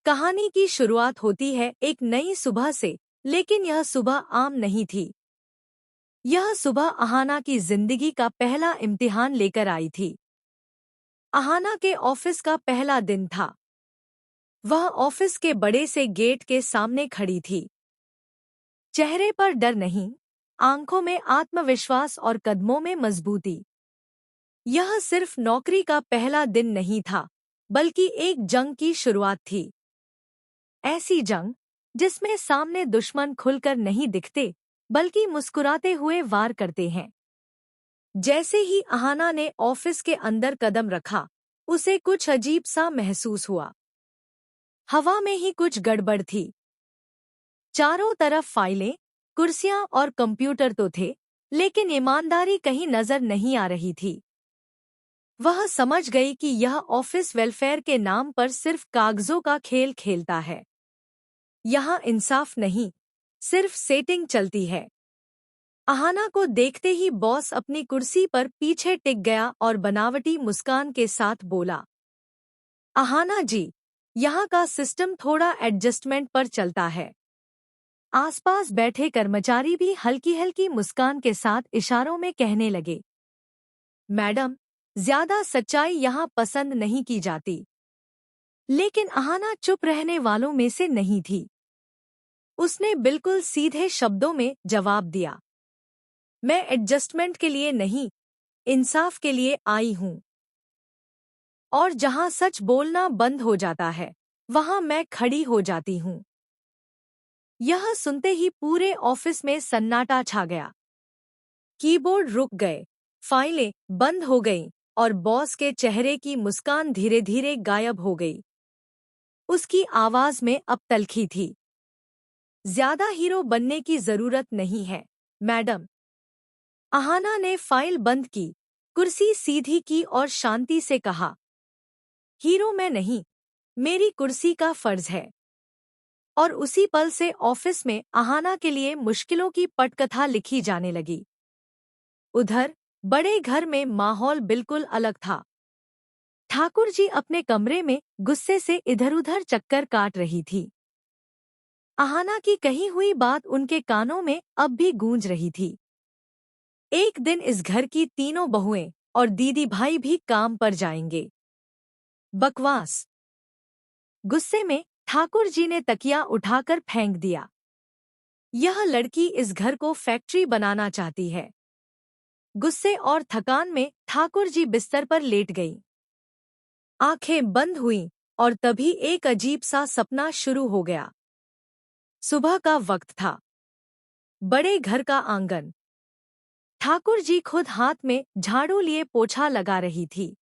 कहानी की शुरुआत होती है एक नई सुबह से, लेकिन यह सुबह आम नहीं थी। यह सुबह अहाना की जिंदगी का पहला इम्तिहान लेकर आई थी। अहाना के ऑफिस का पहला दिन था। वह ऑफिस के बड़े से गेट के सामने खड़ी थी। चेहरे पर डर नहीं, आंखों में आत्मविश्वास और कदमों में मजबूती। यह सिर्फ नौकरी का पहला दिन नहीं था, बल्कि एक जंग की शुरुआत थी। ऐसी जंग जिसमें सामने दुश्मन खुलकर नहीं दिखते, बल्कि मुस्कुराते हुए वार करते हैं। जैसे ही अहाना ने ऑफिस के अंदर कदम रखा, उसे कुछ अजीब सा महसूस हुआ। हवा में ही कुछ गड़बड़ थी। चारों तरफ फाइलें, कुर्सियां और कंप्यूटर तो थे, लेकिन ईमानदारी कहीं नजर नहीं आ रही थी। वह समझ गई कि यह ऑफिस वेलफेयर के नाम पर सिर्फ कागजों का खेल खेलता है। यहाँ इंसाफ नहीं, सिर्फ सेटिंग चलती है। अहाना को देखते ही बॉस अपनी कुर्सी पर पीछे टिक गया और बनावटी मुस्कान के साथ बोला, अहाना जी, यहाँ का सिस्टम थोड़ा एडजस्टमेंट पर चलता है। आसपास बैठे कर्मचारी भी हल्की हल्की मुस्कान के साथ इशारों में कहने लगे, मैडम, ज्यादा सच्चाई यहाँ पसंद नहीं की जाती। लेकिन अहाना चुप रहने वालों में से नहीं थी। उसने बिल्कुल सीधे शब्दों में जवाब दिया, मैं एडजस्टमेंट के लिए नहीं, इंसाफ के लिए आई हूं। और जहां सच बोलना बंद हो जाता है, वहां मैं खड़ी हो जाती हूं। यह सुनते ही पूरे ऑफिस में सन्नाटा छा गया। कीबोर्ड रुक गए, फाइलें बंद हो गईं और बॉस के चेहरे की मुस्कान धीरे धीरे गायब हो गई। उसकी आवाज में अब तल्खी थी, ज्यादा हीरो बनने की जरूरत नहीं है, मैडम। अहाना ने फाइल बंद की, कुर्सी सीधी की और शांति से कहा, हीरो मैं नहीं, मेरी कुर्सी का फर्ज है। और उसी पल से ऑफिस में अहाना के लिए मुश्किलों की पटकथा लिखी जाने लगी। उधर बड़े घर में माहौल बिल्कुल अलग था। ठाकुर जी अपने कमरे में गुस्से से इधर-उधर चक्कर काट रही थी। अहाना की कही हुई बात उनके कानों में अब भी गूंज रही थी। एक दिन इस घर की तीनों बहुएं और दीदी भाई भी काम पर जाएंगे। बकवास। गुस्से में ठाकुर जी ने तकिया उठाकर फेंक दिया। यह लड़की इस घर को फैक्ट्री बनाना चाहती है। गुस्से और थकान में ठाकुर जी बिस्तर पर लेट गईं। आंखें बंद हुईं और तभी एक अजीब सा सपना शुरू हो गया। सुबह का वक्त था। बड़े घर का आंगन। ठाकुर जी खुद हाथ में झाड़ू लिए पोछा लगा रही थी।